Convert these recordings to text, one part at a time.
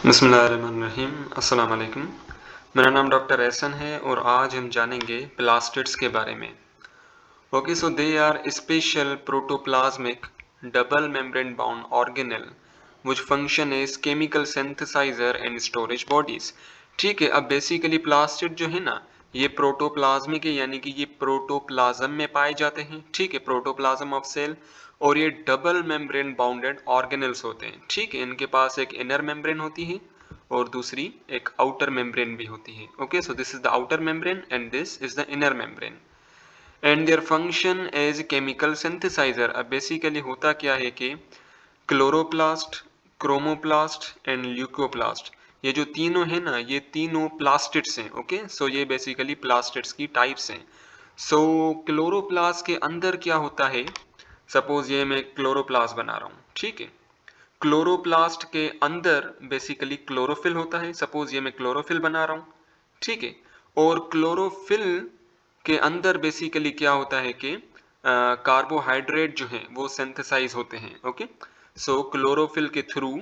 बिस्मिल्लाहिर्रहमानिर्रहीम। अस्सलाम वालेकुम। मेरा नाम डॉक्टर एहसन है और आज हम जानेंगे प्लास्टिड्स के बारे में। Okay, so they are special protoplasmic double membrane bound organelle which function as chemical synthesizer and storage bodies। ठीक है, अब बेसिकली प्लास्टिड जो है ना, ये प्रोटोप्लाज्मिक है, यानी कि ये प्रोटोप्लाज्म में पाए जाते हैं। ठीक है, प्रोटोप्लाज्म ऑफ सेल। और ये डबल मेम्ब्रेन बाउंडेड ऑर्गेनेल्स होते हैं। ठीक है, इनके पास एक इनर मेम्ब्रेन होती है और दूसरी एक आउटर मेम्ब्रेन भी होती है। Okay, so this is the outer membrane and this is the inner membrane and their function as chemical synthesiser. अब बेसिकली होता क्या है कि क्लोरोप्लास्ट, क्रोमोप्लास्ट एंड ल्यूकोप्लास्ट, ये जो तीनों है ना, ये तीनों प्लास्टिड्स हैं। ओके, सो ये बेसिकली प्लास्टिड्स की टाइप्स हैं। सो क्लोरोप्लास्ट के अंदर क्या होता है, सपोज ये मैं क्लोरोप्लास्ट बना रहा हूँ। ठीक है, क्लोरोप्लास्ट के अंदर बेसिकली क्लोरोफिल होता है। सपोज ये मैं क्लोरोफिल बना रहा हूँ। ठीक है, और क्लोरोफिल के अंदर बेसिकली क्या होता है कि कार्बोहाइड्रेट जो है वो सिंथेसाइज होते हैं। ओके, सो क्लोरोफिल के थ्रू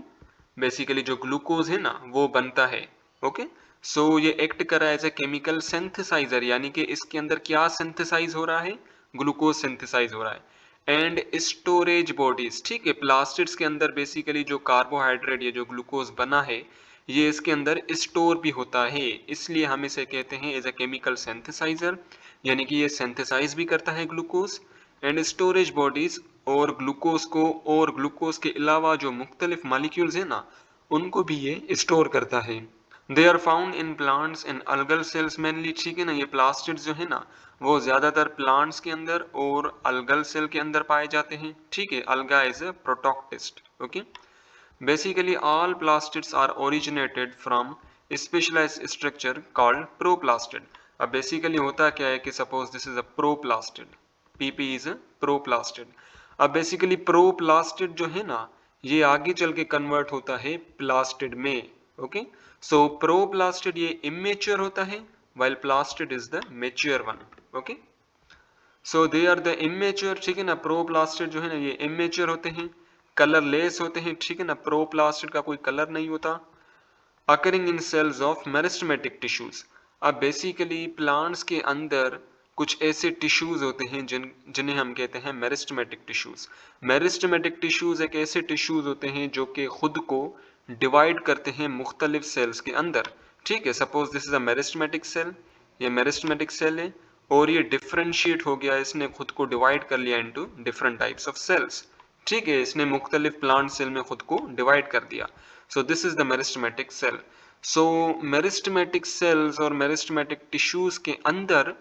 बेसिकली जो ग्लूकोज है ना वो बनता है। ओके, सो ये एक्ट कर रहा है एज ए केमिकल सिंथेसाइजर, यानी कि इसके अंदर क्या सिंथेसाइज हो रहा है, ग्लूकोज सिंथेसाइज हो रहा है। एंड स्टोरेज बॉडीज, ठीक है, प्लास्टिड्स के अंदर बेसिकली जो कार्बोहाइड्रेट, ये जो ग्लूकोज बना है, ये इसके अंदर स्टोर भी होता है, इसलिए हम इसे कहते हैं एज अ केमिकल सिंथेसाइजर, यानी कि ये सिंथेसाइज भी करता है ग्लूकोज। एंड स्टोरेज बॉडीज, और ग्लूकोज को और ग्लूकोज के अलावा जो मुख्तलिफ मॉलिक्यूल्स है ना, उनको भी ये स्टोर करता है। They are found in plants and algal cells mainly. ठीक है ना, ये प्लास्टिड्स जो है ना वो ज्यादातर प्लांट्स के अंदर और अलगल सेल के अंदर पाए जाते हैं। ठीक है, alga is a protoctist. Okay, basically all plastids are originated from specialized structure called proplastid। अब बेसिकली होता क्या है कि suppose this is a proplastid, PP is a proplastid. अब बेसिकली प्रोप्लास्टिड जो है ना, ये आगे चल के कन्वर्ट होता है प्लास्टिड में। ओके, सो प्रोप्लास्टिड ये इमेच्योर होता है while plastid is the mature one। Okay, so they are the immature. ठीक है ना, प्रोप्लास्टिड जो है ना ये इमेच्योर होते हैं, कलरलेस होते हैं। ठीक है ना, प्रोप्लास्टिड का कोई कलर नहीं होता। Occurring in cells of meristematic tissues. अब बेसिकली प्लांट्स के अंदर कुछ ऐसे टिश्यूज होते हैं जिन्हें हम कहते हैं मेरिस्टेमेटिक टिश्यूज। मेरिस्टेमेटिक टिश्यूज एक ऐसे टिश्यूज होते हैं जो कि खुद को डिवाइड करते हैं मुख्तलिफ सेल्स के अंदर। ठीक है, suppose this is a meristematic cell, ये मेरिस्टेमेटिक सेल है और ये डिफरेंशिएट हो गया, इसने खुद को डिवाइड कर लिया into different types of cells. ठीक है, इसने मुख्तलिफ प्लांट सेल में खुद को डिवाइड कर दिया। So this is the meristematic cell. So meristematic cells और मेरिस्टेमेटिक टिश्यूज के अंदर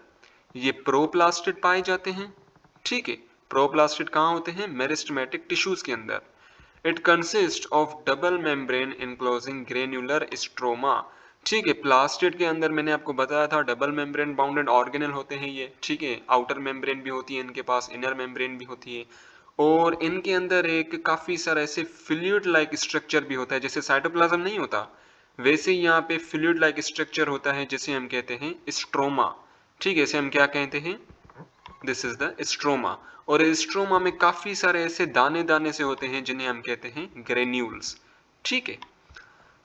ये प्रोप्लास्टिड पाए जाते हैं। ठीक है, प्रोप्लास्टिड कहाँ होते हैं, मेरिस्टेमेटिक टिश्यूज के अंदर। It consist of double membrane enclosing granular stroma. ठीक है, प्लास्टिड के अंदर मैंने आपको बताया था डबल मेम्ब्रेन बाउंडेड ऑर्गेनल होते हैं ये। ठीक है, आउटर मेम्ब्रेन भी होती है इनके पास, इनर मेम्ब्रेन भी होती है, और इनके अंदर एक काफी सारा ऐसे फ्लूइड लाइक स्ट्रक्चर भी होता है। जैसे साइटोप्लाज्म नहीं होता, वैसे ही यहाँ पे फ्लूइड लाइक स्ट्रक्चर होता है जिसे हम कहते हैं स्ट्रोमा। ठीक है, इसे हम क्या कहते हैं, दिस इज द स्ट्रोमा। और स्ट्रोमा में काफी सारे ऐसे दाने दाने से होते हैं जिन्हें हम कहते हैं ग्रेन्यूल्स। ठीक है,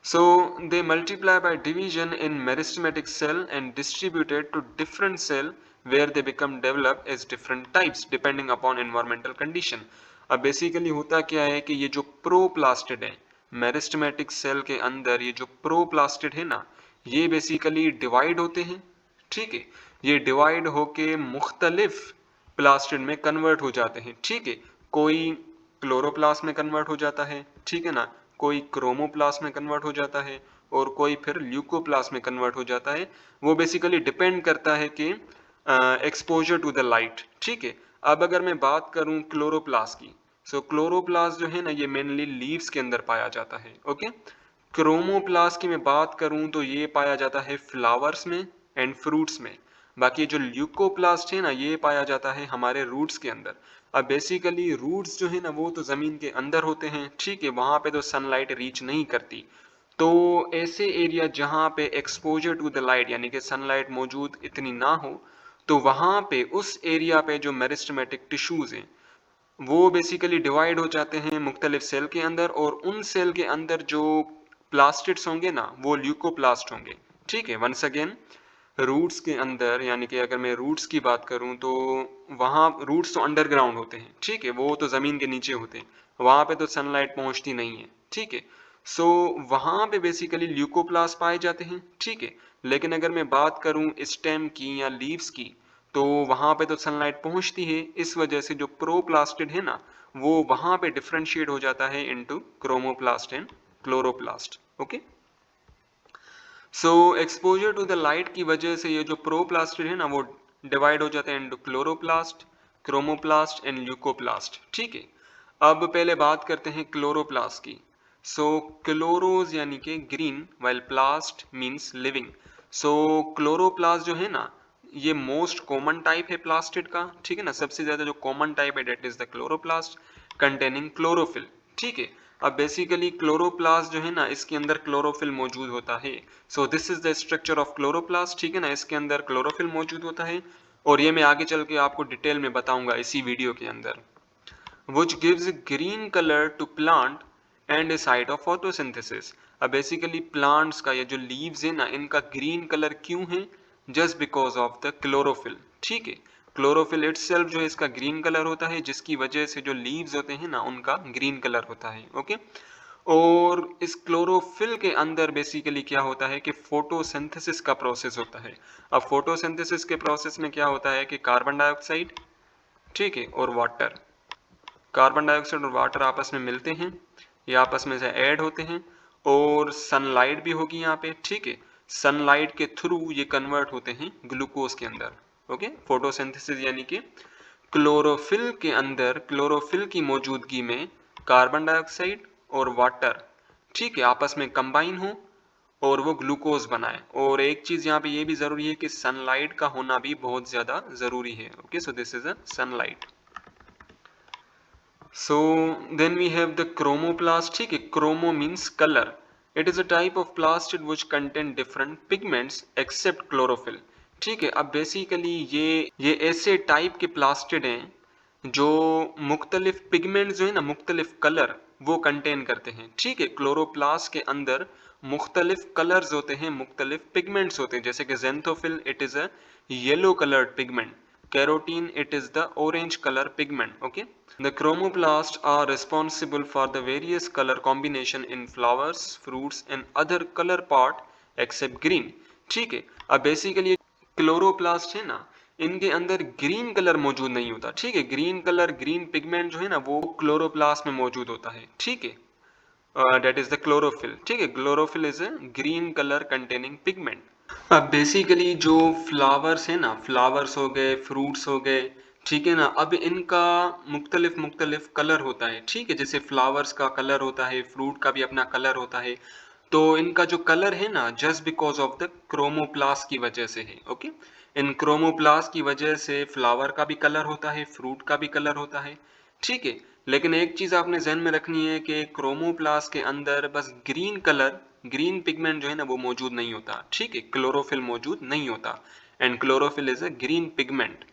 so they multiply by division in meristematic cell and distributed to different cell where they become developed as different types depending upon environmental condition। अब बेसिकली होता क्या है कि ये जो प्रोप्लास्टिड है मेरिस्टेमेटिक सेल के अंदर, ये जो प्रोप्लास्टिड है ना, ये बेसिकली डिवाइड होते हैं। ठीक है, ये डिवाइड होके मुख्तलिफ प्लास्टिड में कन्वर्ट हो जाते हैं। ठीक है, कोई क्लोरोप्लास्ट में कन्वर्ट हो जाता है। ठीक है ना, कोई क्रोमोप्लास्ट में कन्वर्ट हो जाता है और कोई फिर ल्यूकोप्लास्ट में कन्वर्ट हो जाता है। वो बेसिकली डिपेंड करता है कि एक्सपोजर टू द लाइट। ठीक है, अब अगर मैं बात करूं क्लोरोप्लास्ट की, सो क्लोरोप्लास्ट जो है ना ये मेनली लीव्स के अंदर पाया जाता है। ओके, क्रोमोप्लास्ट की मैं बात करूं तो ये पाया जाता है फ्लावर्स में एंड फ्रूट्स में। बाकी जो ल्यूकोप्लास्ट है ना ये पाया जाता है हमारे रूट्स के अंदर। अब बेसिकली रूट्स जो है ना वो तो जमीन के अंदर होते हैं। ठीक है, वहां पे तो सनलाइट रीच नहीं करती, तो ऐसे एरिया जहां पे एक्सपोजर टू द लाइट यानी कि सनलाइट मौजूद इतनी ना हो, तो वहां पे उस एरिया पे जो मेरिस्टेमेटिक टिश्यूज हैं वो बेसिकली डिवाइड हो जाते हैं मुख्तलिफ सेल के अंदर, और उन सेल के अंदर जो प्लास्टिड्स होंगे ना वो ल्यूकोप्लास्ट होंगे। ठीक है, वंस अगेन रूट्स के अंदर, यानी कि अगर मैं रूट्स की बात करूं तो वहाँ रूट्स तो अंडरग्राउंड होते हैं। ठीक है, वो तो ज़मीन के नीचे होते हैं, वहाँ पे तो सनलाइट पहुँचती नहीं है। ठीक है, सो वहाँ पे बेसिकली ल्यूकोप्लास्ट पाए जाते हैं। ठीक है, लेकिन अगर मैं बात करूं स्टेम की या लीव्स की तो वहाँ पे तो सनलाइट पहुँचती है, इस वजह से जो प्रोप्लास्टिड है ना वो वहाँ पे डिफ्रेंशिएट हो जाता है into chromoplast and chloroplast. Okay, so exposure to the light की वजह से ये जो प्रोप्लास्टिड है ना वो डिवाइड हो जाते हैं into chloroplast, chromoplast and leucoplast. ठीक है, अब पहले बात करते हैं क्लोरोप्लास्ट की। सो क्लोरोज यानी कि green, while plast means living. So chloroplast जो है ना ये मोस्ट कॉमन टाइप है प्लास्टिड का। ठीक है ना, सबसे ज्यादा जो कॉमन टाइप है that is the chloroplast containing chlorophyll. ठीक है, अब बेसिकली क्लोरोप्लास्ट जो है ना इसके अंदर क्लोरोफिल मौजूद होता है। सो this is the structure of chloroplast. ठीक है ना, इसके अंदर क्लोरोफिल मौजूद होता है और ये मैं आगे चल के आपको डिटेल में बताऊंगा इसी वीडियो के अंदर। which gives green color to plant and a site of photosynthesis। अब बेसिकली प्लांट्स का या जो लीव्स है ना इनका ग्रीन कलर क्यों है? Just because of the chlorophyll. ठीक है, क्लोरोफिल इटसेल्फ जो है इसका ग्रीन कलर होता है, जिसकी वजह से जो लीव्स होते हैं ना उनका ग्रीन कलर होता है। ओके, और इस क्लोरोफिल के अंदर बेसिकली क्या होता है कि फोटोसिंथेसिस का प्रोसेस होता है। अब फोटोसिंथेसिस के प्रोसेस में क्या होता है कि कार्बन डाइऑक्साइड, ठीक है, और वाटर, कार्बन डाइऑक्साइड और वाटर आपस में मिलते हैं, ये आपस में से ऐड होते हैं और सनलाइट भी होगी यहाँ पे। ठीक है, सनलाइट के थ्रू ये कन्वर्ट होते हैं ग्लूकोज के अंदर। ओके, फोटोसिंथेसिस यानी कि क्लोरोफिल के अंदर, क्लोरोफिल की मौजूदगी में कार्बन डाइऑक्साइड और वाटर, ठीक है, आपस में कंबाइन हो और वो ग्लूकोज बनाए। और एक चीज यहाँ पे ये भी जरूरी है कि सनलाइट का होना भी बहुत ज्यादा जरूरी है। Okay, so this is a sunlight. So then we have the chromoplast। ठीक है, chromo means color। It is a type of plastid which contain different pigments except chlorophyll। ठीक है, अब बेसिकली ये ऐसे टाइप के प्लास्टिड हैं जो मुख्तलिफ पिगमेंट जो है ना, मुख्तलिफ कलर वो कंटेन करते हैं। ठीक है, क्लोरोप्लास्ट के अंदर मुख्तलिफ कलर्स होते हैं, मुख्तलिफ पिगमेंट्स होते हैं, जैसे कि xanthophyll it is a yellow coloured pigment, carotene it is the orange color pigment। okay, the chromoplasts are responsible for the various color combination in flowers, fruits and other color part except green। ठीक है, अब basically chloroplast है ना इनके अंदर green colour मौजूद नहीं होता। ठीक है, ग्रीन कलर, ग्रीन पिगमेंट जो है ना वो क्लोरोप्लास्ट में मौजूद होता है। ठीक है, that is the chlorophyll। ठीक है, chlorophyll is a green color containing pigment। अब बेसिकली जो फ्लावर्स है ना, फ्लावर्स हो गए, फ्रूट्स हो गए, ठीक है ना, अब इनका मुख्तलिफ मुख्तलिफ कलर होता है। ठीक है, जैसे फ्लावर्स का कलर होता है, फ्रूट का भी अपना कलर होता है, तो इनका जो कलर है ना just because of the chromoplast की वजह से है। ओके, इन क्रोमोप्लास्ट की वजह से फ्लावर का भी कलर होता है, फ्रूट का भी कलर होता है। ठीक है, लेकिन एक चीज आपने ध्यान में रखनी है कि क्रोमोप्लास्ट के अंदर बस ग्रीन कलर, ग्रीन पिगमेंट जो है ना वो मौजूद नहीं होता। ठीक है, क्लोरोफिल मौजूद नहीं होता and chlorophyll is a green pigment.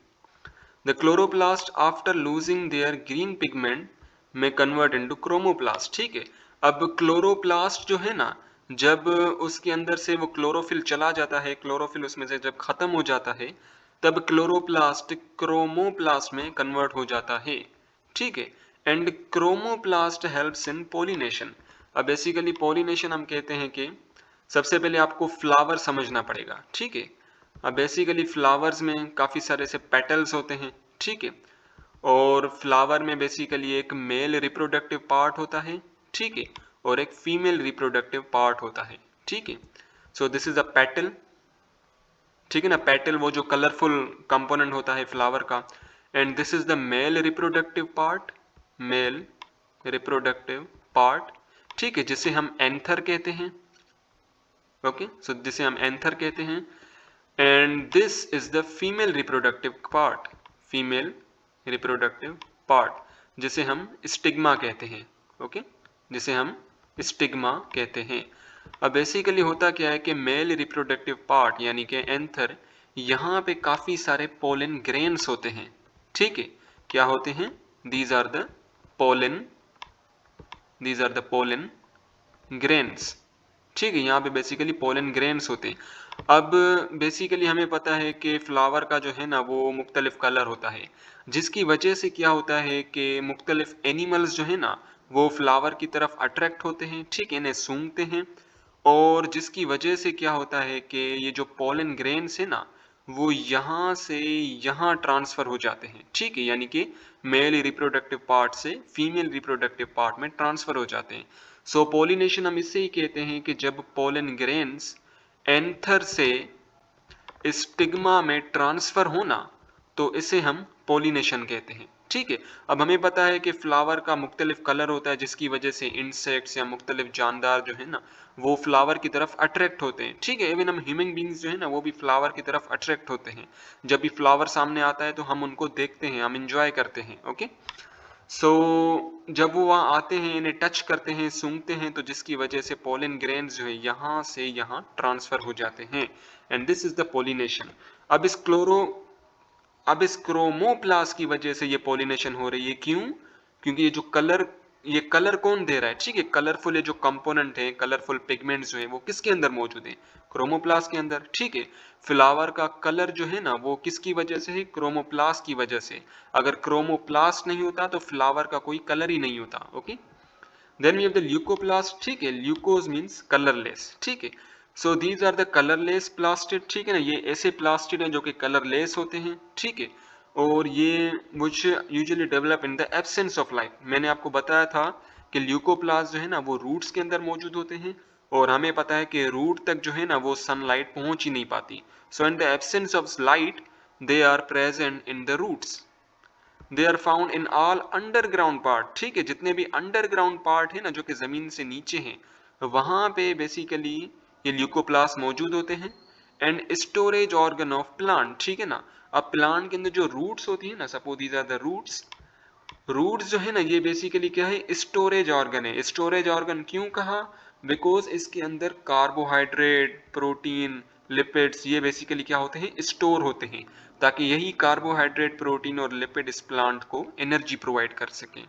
The chloroplast after losing their green pigment में कन्वर्ट इनटू क्रोमोप्लास्ट। ठीक है, अब क्लोरोप्लास्ट जो है ना जब उसके अंदर से वो क्लोरोफिल चला जाता है, क्लोरोफिल उसमें से जब खत्म हो जाता है तब क्लोरोप्लास्ट क्रोमोप्लास्ट में कन्वर्ट हो जाता है। ठीक है, and chromoplast helps in pollination. अब बेसिकली पोलिनेशन हम कहते हैं कि सबसे पहले आपको फ्लावर समझना पड़ेगा। ठीक है, अब बेसिकली फ्लावर्स में काफ़ी सारे से पेटल्स होते हैं। ठीक है, और फ्लावर में बेसिकली एक मेल रिप्रोडक्टिव पार्ट होता है। ठीक है, और एक फीमेल रिप्रोडक्टिव पार्ट होता है। ठीक है, सो दिस इज अ पेटल। ठीक है ना, पेटल वो जो कलरफुल कंपोनेंट होता है फ्लावर का, and this is the male reproductive part, male reproductive part. ठीक है, जिसे हम एंथर कहते हैं। ओके, सो जिसे हम एंथर कहते हैं, and this is the female reproductive part, female reproductive part जिसे हम स्टिग्मा कहते हैं। ओके, जिसे हम स्टिग्मा कहते हैं। अब बेसिकली होता क्या है कि मेल रिप्रोडक्टिव पार्ट यानी कि एंथर, यहाँ पे काफी सारे पोलन ग्रेन्स होते हैं। ठीक है, क्या होते हैं? These are the pollen, these are the pollen grains. ठीक है, यहाँ पे बेसिकली पोलन ग्रेन्स होते हैं। अब बेसिकली हमें पता है कि फ्लावर का जो है ना वो मुख्तलिफ कलर होता है, जिसकी वजह से क्या होता है कि मुख्तलिफ एनिमल्स जो है ना वो फ्लावर की तरफ अट्रैक्ट होते हैं, ठीक है, इन्हें सूंघते हैं, और जिसकी वजह से क्या होता है कि ये जो पोलन ग्रेन्स है ना वो यहाँ से यहाँ ट्रांसफर हो जाते हैं, ठीक है, यानी कि मेल रिप्रोडक्टिव पार्ट से फीमेल रिप्रोडक्टिव पार्ट में ट्रांसफर हो जाते हैं। सो पोलिनेशन हम इससे ही कहते हैं कि जब पोलन ग्रेन्स एंथर से स्टिग्मा में ट्रांसफर होना, तो इसे हम पोलिनेशन कहते हैं, ठीक है। अब हमें पता है कि फ्लावर का मुख्तलिफ कलर होता है, जिसकी वजह से इंसेक्ट्स या मुख्तलिफ जानदार जो है ना वो फ्लावर की तरफ अट्रैक्ट होते हैं, ठीक है। इवन हम ह्यूमन बींग्स जो है ना वो भी फ्लावर की तरफ अट्रैक्ट होते हैं। जब भी फ्लावर सामने आता है तो हम उनको देखते हैं, हम इंजॉय करते हैं, ओके। सो जब वो वहाँ आते हैं, इन्हें टच करते हैं, सूंघते हैं, तो जिसकी वजह से पोलन ग्रेन्स जो है यहाँ से यहाँ ट्रांसफर हो जाते हैं, and this is the pollination. अब इस क्रोमोप्लास्ट की वजह से ये पोलिनेशन हो रही है, क्यों? क्योंकि ये कलर कौन दे रहा है, ठीक है, कलरफुल ये जो कंपोनेंट है, कलरफुल पिगमेंट्स जो है वो किसके अंदर मौजूद है, क्रोमोप्लास्ट के अंदर, ठीक है। फ्लावर का कलर जो है ना वो किसकी वजह से है, क्रोमोप्लास्ट की वजह से। अगर क्रोमोप्लास्ट नहीं होता तो फ्लावर का कोई कलर ही नहीं होता, okay. Then we have the leucoplast, ठीक है, ल्यूकोज मींस कलरलेस, ठीक है। So these are the colourless plastid, ठीक है ना, ये ऐसे प्लास्टिड हैं जो कि कलरलेस होते हैं, ठीक है। और ये which usually develop in the absence of light. मैंने आपको बताया था कि ल्यूकोप्लास्ट जो है ना वो रूट्स के अंदर मौजूद होते हैं, और हमें पता है कि रूट तक जो है ना वो सनलाइट पहुंच ही नहीं पाती। So in the absence of light they are present in the roots, they are found in all underground part, ठीक है, जितने भी अंडरग्राउंड पार्ट है ना जो कि जमीन से नीचे हैं, वहां पे बेसिकली ये ल्यूकोप्लास्ट मौजूद होते हैं। And storage organ of plant, ठीक है ना। अब प्लांट के अंदर जो रूट्स होती है ना, suppose these are the roots, roots जो है ना ये बेसिकली क्या है, स्टोरेज ऑर्गन है। स्टोरेज ऑर्गन क्यों कहा, बिकॉज इसके अंदर कार्बोहाइड्रेट, प्रोटीन, लिपिड्स ये बेसिकली क्या होते हैं, स्टोर होते हैं, ताकि यही कार्बोहाइड्रेट, प्रोटीन और लिपिड इस प्लांट को एनर्जी प्रोवाइड कर सकें।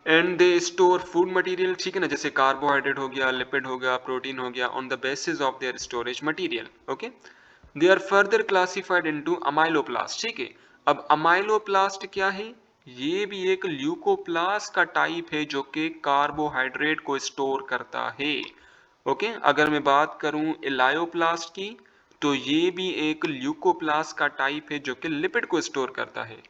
And they store food material, ठीक है ना, जैसे कार्बोहाइड्रेट हो गया, लिपिड हो गया, प्रोटीन हो गया, on the basis of their storage material, okay. They are further classified into amyloplast, ठीक है। अब अमाइलोप्लास्ट क्या है, ये भी एक ल्यूकोप्लास्ट का टाइप है जो कि कार्बोहाइड्रेट को स्टोर करता है, ओके। अगर मैं बात करूं इलायोप्लास्ट की, तो ये भी एक ल्यूकोप्लास्ट का टाइप है जो कि लिपिड को स्टोर करता है।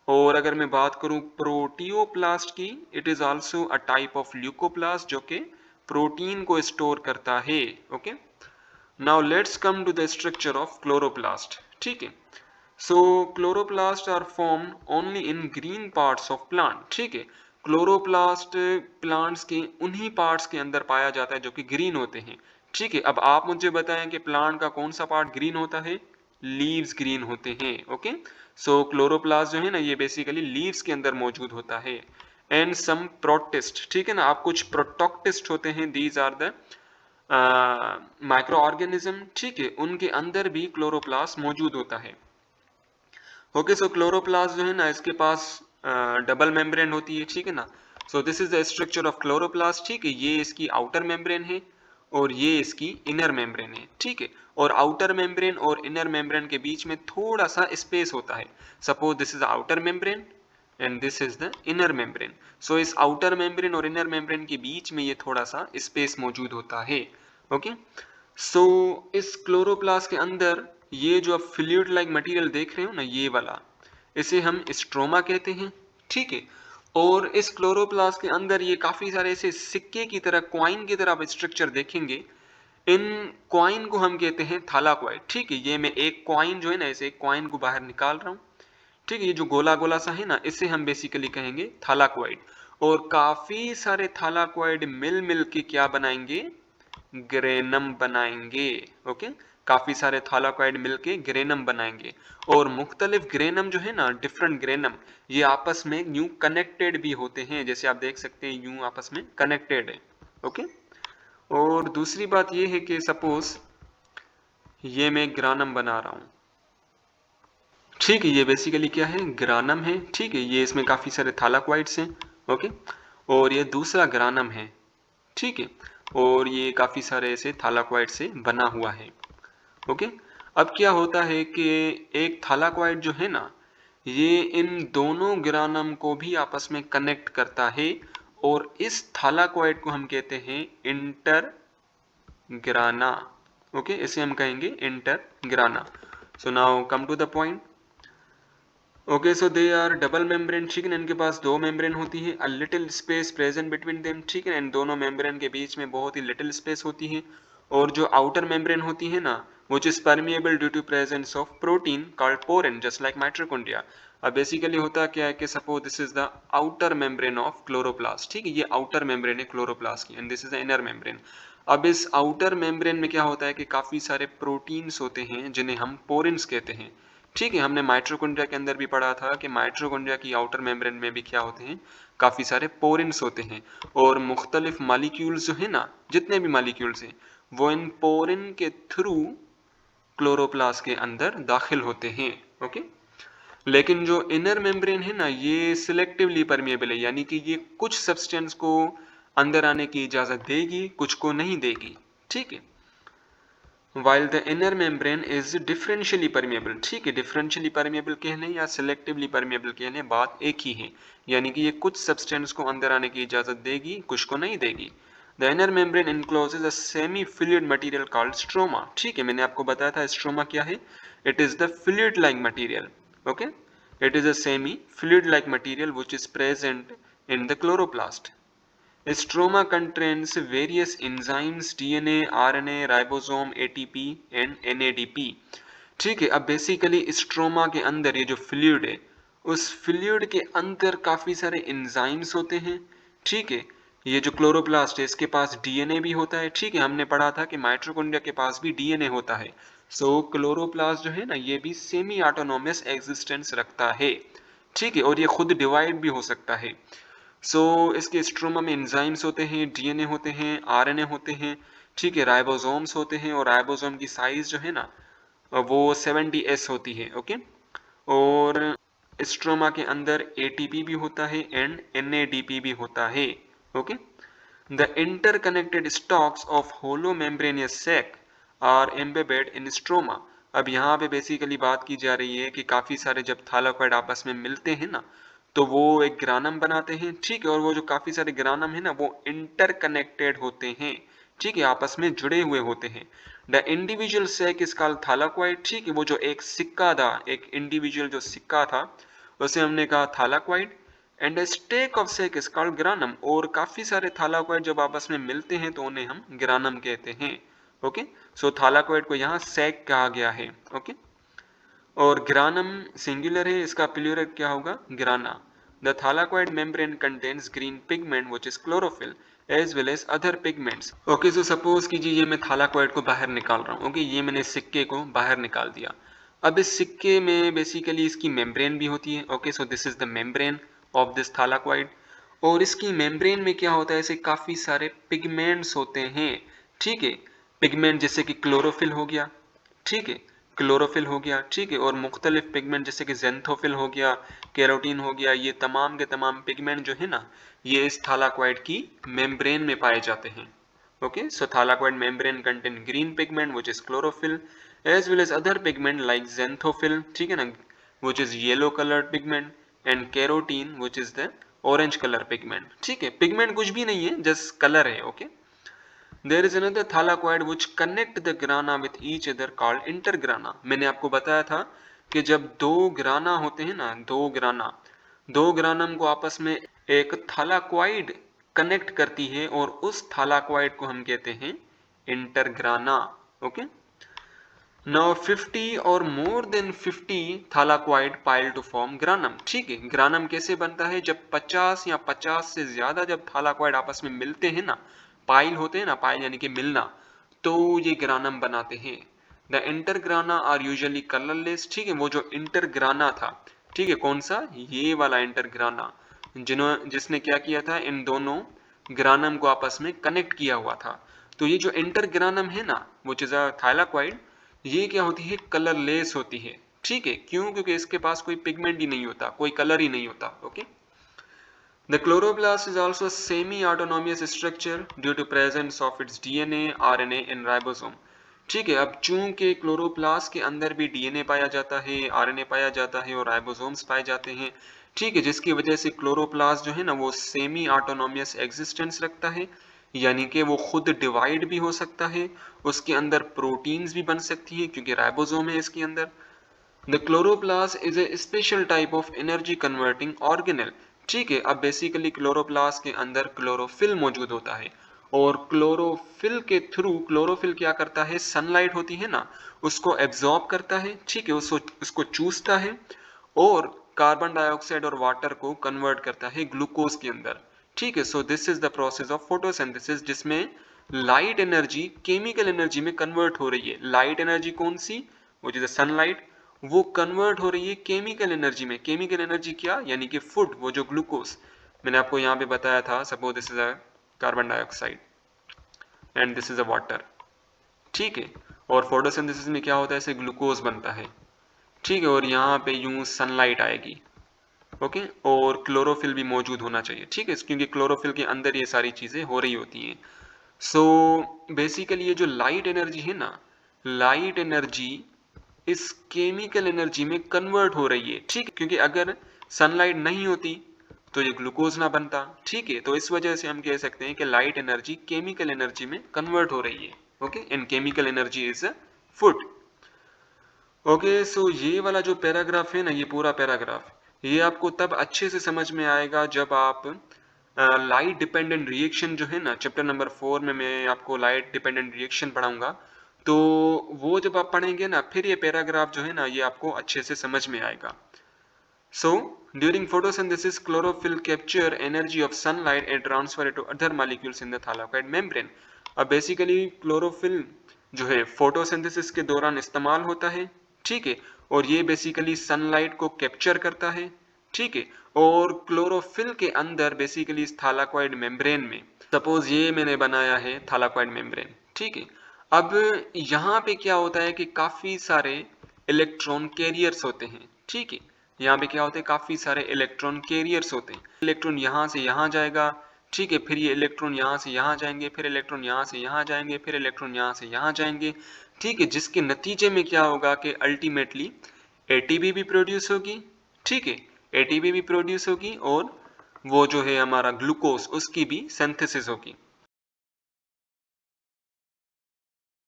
और अगर मैं बात करूं प्रोटियोप्लास्ट की, it is also a type of leucoplast जो कि प्रोटीन को स्टोर करता है, okay. Now let's come to the structure of chloroplast, ठीक है। So chloroplast are formed only in green parts of plant, ठीक है। क्लोरोप्लास्ट प्लांट्स के उन्हीं पार्ट्स के अंदर पाया जाता है जो कि ग्रीन होते हैं, ठीक है। अब आप मुझे बताएं कि प्लांट का कौन सा पार्ट ग्रीन होता है, लीव्स ग्रीन होते हैं, ओके। सो क्लोरोप्लास्ट जो है ना ये बेसिकली लीव्स के अंदर मौजूद होता है। एंड सम प्रोटिस्ट, ठीक है ना, आप कुछ प्रोटोक्टिस्ट होते हैं, these are the microorganism, ठीक है, उनके अंदर भी क्लोरोप्लास्ट मौजूद होता है, ओके। सो क्लोरोप्लास्ट जो है ना इसके पास डबल मेम्ब्रेन होती है, ठीक है ना। सो this is the structure of chloroplast, ठीक है, ये इसकी आउटर मेम्ब्रेन है और ये इसकी इनर मेम्ब्रेन है, ठीक है। और आउटर मेम्ब्रेन और इनर मेम्ब्रेन के बीच में थोड़ा सा स्पेस होता है। Suppose this is outer membrane and this is the inner membrane. So इस आउटर मेम्ब्रेन और इनर मेम्ब्रेन के बीच में ये थोड़ा सा स्पेस मौजूद होता है, ओके। सो इस क्लोरोप्लास्ट के अंदर ये जो आप फ्लूइड लाइक मटेरियल देख रहे हो ना, ये वाला, इसे हम स्ट्रोमा कहते हैं, ठीक है। और इस क्लोरोप्लास्ट के अंदर ये काफी सारे ऐसे सिक्के की तरह, क्वाइन की तरह आप स्ट्रक्चर देखेंगे। इन क्वाइन को हम कहते हैं थालाक्वाइड, ठीक है। ये मैं एक क्वाइन जो है ना, ऐसे एक क्वाइन को बाहर निकाल रहा हूँ, ठीक है, ये जो गोला गोला सा है ना, इसे हम बेसिकली कहेंगे थालाक्वाइड। और काफी सारे थालाक्वाइड मिल मिल के क्या बनाएंगे, ग्रेनम बनाएंगे, ओके। काफी सारे थालाक्वाइड मिलके ग्रेनम बनाएंगे। और मुख्तलिफ ग्रेनम जो है ना, डिफरेंट ग्रेनम, ये आपस में यूं कनेक्टेड भी होते हैं, जैसे आप देख सकते हैं यूं आपस में कनेक्टेड है, ओके। और दूसरी बात ये है कि सपोज ये मैं ग्रानम बना रहा हूं, ठीक है, ये बेसिकली क्या है, ग्रानम है, ठीक है, ये इसमें काफी सारे थालाक्वाइड्स हैं, ओके। और ये दूसरा ग्रानम है, ठीक है। और ये काफ़ी सारे ऐसे थालाक्वाइड से बना हुआ है। ओके, अब क्या होता है कि एक थालाक्वाइड जो है ना, ये इन दोनों ग्रानम को भी आपस में कनेक्ट करता है और इस थालाक्वाइड को हम कहते हैं इंटरग्राना। ओके, इसे हम कहेंगे intergrana. So now come to the point. Okay, so they are double membrane, ठीक है, इनके पास दो मेम्ब्रेन होती है, a little space present between them, ठीक है, इन दोनों मेम्ब्रेन के बीच में बहुत ही लिटिल स्पेस होती है। और जो आउटर मेम्ब्रेन होती है ना, which is permeable due to presence of protein called porin just like mitochondria। अब बेसिकली होता क्या है कि suppose this is the outer membrane of chloroplast, ठीक है, ये आउटर मेम्ब्रेन है क्लोरोप्लास्ट की, and this is the inner membrane. अब इस आउटर मेम्ब्रेन में क्या होता है कि काफी सारे प्रोटीन्स होते हैं जिन्हें हम पोरिन्स कहते हैं, ठीक है। हमने माइटोकॉन्ड्रिया के अंदर भी पढ़ा था कि माइटोकॉन्ड्रिया की आउटर मेम्ब्रेन में भी क्या होते हैं, काफी सारे पोरिन्स होते हैं, और मुख्तलिफ मॉलिक्यूल्स जो है ना, जितने भी मॉलिक्यूल्स हैं वो इन पोरिन के थ्रू क्लोरोप्लास्ट के अंदर दाखिल होते हैं। ओके, लेकिन जो इनर मेम्ब्रेन है ना, ये सिलेक्टिवली परमिएबल है, यानी कि ये कुछ सब्सटेंस को अंदर आने की इजाजत देगी, कुछ को नहीं देगी, ठीक है। while the inner membrane is differentially permeable, ठीक है, differentially permeable कहने या selectively permeable कहने बात एक ही है, यानी कि ये कुछ सब्सटेंस को अंदर आने की इजाजत देगी, कुछ को नहीं देगी। The inner membrane encloses a semi-fluid material called stroma, ठीक है, मैंने आपको बताया था स्ट्रोमा क्या है, it is the fluid-like material, okay, it is a semi-fluid like material which is present in the chloroplast। Stroma contains various enzymes, DNA, RNA, ribosome, ATP and NADP। ठीक है, अब बेसिकली स्ट्रोमा के अंदर ये जो fluid है, उस fluid के अंदर काफी सारे एंजाइम्स होते हैं, ठीक है। ये जो क्लोरोप्लास्ट है इसके पास डीएनए भी होता है, ठीक है, हमने पढ़ा था कि माइटोकॉन्ड्रिया के पास भी डीएनए होता है। सो क्लोरोप्लास्ट जो है ना, ये भी सेमी ऑटोनोमस एग्जिस्टेंस रखता है, ठीक है, और ये खुद डिवाइड भी हो सकता है। इसके स्ट्रोमा में एंजाइम्स होते हैं, डीएनए होते हैं, आरएनए होते हैं, ठीक है, राइबोसोम्स होते हैं, और राइबोसोम की साइज जो है ना, वो 70s होती है। ओके, और स्ट्रोमा के अंदर एटीपी भी होता है एंड एनएडीपी भी होता है। Okay, the interconnected stacks of hollow membranous sac are embedded in stroma. अब यहाँ पे बेसिकली बात की जा रही है कि काफी सारे जब थालाक्वाइड आपस में मिलते हैं ना, तो वो एक ग्रानम बनाते हैं, ठीक है, और वो जो काफी सारे ग्रानम है ना, वो इंटरकनेक्टेड होते हैं, ठीक है, आपस में जुड़े हुए होते हैं। The individual sac is called thylakoid, ठीक है, वो जो एक सिक्का था, एक इंडिविजुअल जो सिक्का था, उसे हमने कहा thylakoid. And stack of sac is called granum, और काफी सारे थालाक्वाइड जब आपस में मिलते हैं तो उन्हें हम ग्रानम कहते हैं। ओके, सो थालाक्वाइड को यहाँ सैक कहा गया है। ओके, और ग्रानम सिंगुलर है, इसका प्लूरल क्या होगा, grana. The thylakoid membrane contains green pigment which is chlorophyll as well as other pigments. Okay, so suppose कीजिए ये मैं थालाक्वाइड को बाहर निकाल रहा हूँ। ओके, ये मैंने सिक्के को बाहर निकाल दिया। अब इस सिक्के में बेसिकली इसकी मेम्ब्रेन भी होती है। Okay, so this is the membrane of this thylakoid, और इसकी मेम्ब्रेन में क्या होता है, ऐसे काफी सारे पिगमेंट्स होते हैं, ठीक है, पिगमेंट जैसे कि क्लोरोफिल हो गया, ठीक है, क्लोरोफिल हो गया, ठीक है, और मुख्तलिफ पिगमेंट जैसे कि जेंथोफिल हो गया, कैरोटीन हो गया, ये तमाम के तमाम पिगमेंट जो है ना, ये इस थालाक्वाइड की मेम्ब्रेन में पाए जाते हैं। Okay, so thylakoid membrane contain green pigment which is chlorophyll as well as other pigment like xanthophyll, ठीक है ना, which is yellow coloured pigment, and carotene which is the orange colour pigment, ठीक है, pigment कुछ भी नहीं है, just colour है। Okay, There is another thylakoid which connect the grana with each other called intergrana। मैंने आपको बताया था कि जब दो ग्राना होते हैं ना, दो ग्रानम को आपस में एक थालाक्वाइड कनेक्ट करती है, और उस थालाक्वाइड को हम कहते हैं इंटरग्राना। ओके, नाउ 50 और more than 50 thylakoid pile to form granum, ठीक है, ग्रानम कैसे बनता है, जब 50 या 50 से ज्यादा जब थालाक्वाइड आपस में मिलते हैं ना, पाइल होते हैं ना, पाइल यानी कि मिलना, तो ये ग्रानम बनाते हैं। द इंटरग्राना आर यूजुअली कलरलेस, ठीक है, वो जो इंटरग्राना था, ठीक है, कौन सा, ये वाला इंटरग्राना, जिसने क्या किया था, इन दोनों ग्रानम को आपस में कनेक्ट किया हुआ था। तो ये जो इंटरग्रानम है ना, वो इज अ थाइलाक्वाइड, ये क्या होती है, कलरलेस होती है, ठीक है, क्यों, क्योंकि इसके पास कोई पिगमेंट ही नहीं होता, कोई कलर ही नहीं होता। Okay, The chloroplast is also a semi-autonomous structure due to presence of its DNA, RNA in ribosome. ठीक है, अब चूंकि क्लोरोप्लास्ट के अंदर भी डीएनए पाया जाता है, आरएनए पाया जाता है और राइबोसोम्स पाए जाते हैं, ठीक है, जिसकी वजह से क्लोरोप्लास्ट जो है ना वो सेमी ऑटोनोमियस एग्जिस्टेंस रखता है, यानी कि वो खुद डिवाइड भी हो सकता है, उसके अंदर प्रोटीन्स भी बन सकती है क्योंकि राइबोसोम है इसके अंदर। The chloroplast is a special type of energy converting organelle. ठीक है, अब बेसिकली क्लोरोप्लास्ट के अंदर क्लोरोफिल मौजूद होता है और क्लोरोफिल के थ्रू क्लोरोफिल क्या करता है, सनलाइट होती है ना उसको एब्जॉर्ब करता है, ठीक है, उसको चूसता है और कार्बन डाइऑक्साइड और वाटर को कन्वर्ट करता है ग्लूकोज के अंदर। ठीक है, सो this is the process of photosynthesis जिसमें लाइट एनर्जी केमिकल एनर्जी में कन्वर्ट हो रही है। लाइट एनर्जी कौन सी, वो जो सनलाइट, वो कन्वर्ट हो रही है केमिकल एनर्जी में। केमिकल एनर्जी क्या, यानी कि फूड, वो जो ग्लूकोज मैंने आपको यहाँ पे बताया था, suppose this is a carbon dioxide and this is a water. ठीक है, और फोटोसिंथेसिस में क्या होता है, ऐसे ग्लूकोज बनता है। ठीक है, और यहाँ पे यूं सनलाइट आएगी, ओके, और क्लोरोफिल भी मौजूद होना चाहिए। ठीक है, क्योंकि क्लोरोफिल के अंदर ये सारी चीजें हो रही होती हैं। सो बेसिकली ये जो लाइट एनर्जी है ना, लाइट एनर्जी इस केमिकल एनर्जी में कन्वर्ट हो रही है। ठीक है, क्योंकि अगर सनलाइट नहीं होती तो ये ग्लूकोज ना बनता। ठीक है, तो इस वजह से हम कह सकते हैं कि लाइट एनर्जी केमिकल एनर्जी में कन्वर्ट हो रही है। Okay, and chemical energy is food. Okay, so ये वाला जो पैराग्राफ है ना, ये पूरा पैराग्राफ ये आपको तब अच्छे से समझ में आएगा जब आप लाइट डिपेंडेंट रिएक्शन जो है ना, चैप्टर नंबर 4 में मैं आपको लाइट डिपेंडेंट रिएक्शन पढ़ाऊंगा, तो वो जब आप पढ़ेंगे ना फिर ये पैराग्राफ जो है ना ये आपको अच्छे से समझ में आएगा। So, during photosynthesis, chlorophyll capture energy of sunlight and transfer it to other molecules in the thylakoid membrane. अब बेसिकली क्लोरोफिल जो है फोटोसिंथेसिस के दौरान इस्तेमाल होता है। ठीक है, और ये बेसिकली सनलाइट को कैप्चर करता है। ठीक है, और क्लोरोफिल के अंदर बेसिकली इस थालाकॉइड मेम्ब्रेन में, सपोज ये मैंने बनाया है थालाकॉइड मेम्ब्रेन। ठीक है, अब यहाँ पे क्या होता है कि काफी सारे इलेक्ट्रॉन कैरियर्स होते हैं। ठीक है, यहाँ पे क्या होते हैं, काफी सारे इलेक्ट्रॉन कैरियर्स होते हैं। इलेक्ट्रॉन यहाँ से यहाँ जाएगा, ठीक है, फिर ये इलेक्ट्रॉन यहाँ से यहाँ जाएंगे, फिर इलेक्ट्रॉन यहाँ से यहाँ जाएंगे, फिर इलेक्ट्रॉन यहाँ से यहाँ जाएंगे। ठीक है, जिसके नतीजे में क्या होगा कि अल्टीमेटली एटीपी भी प्रोड्यूस होगी। ठीक है, एटीपी भी प्रोड्यूस होगी और वो जो है हमारा ग्लूकोज उसकी भी सिंथेसिस होगी।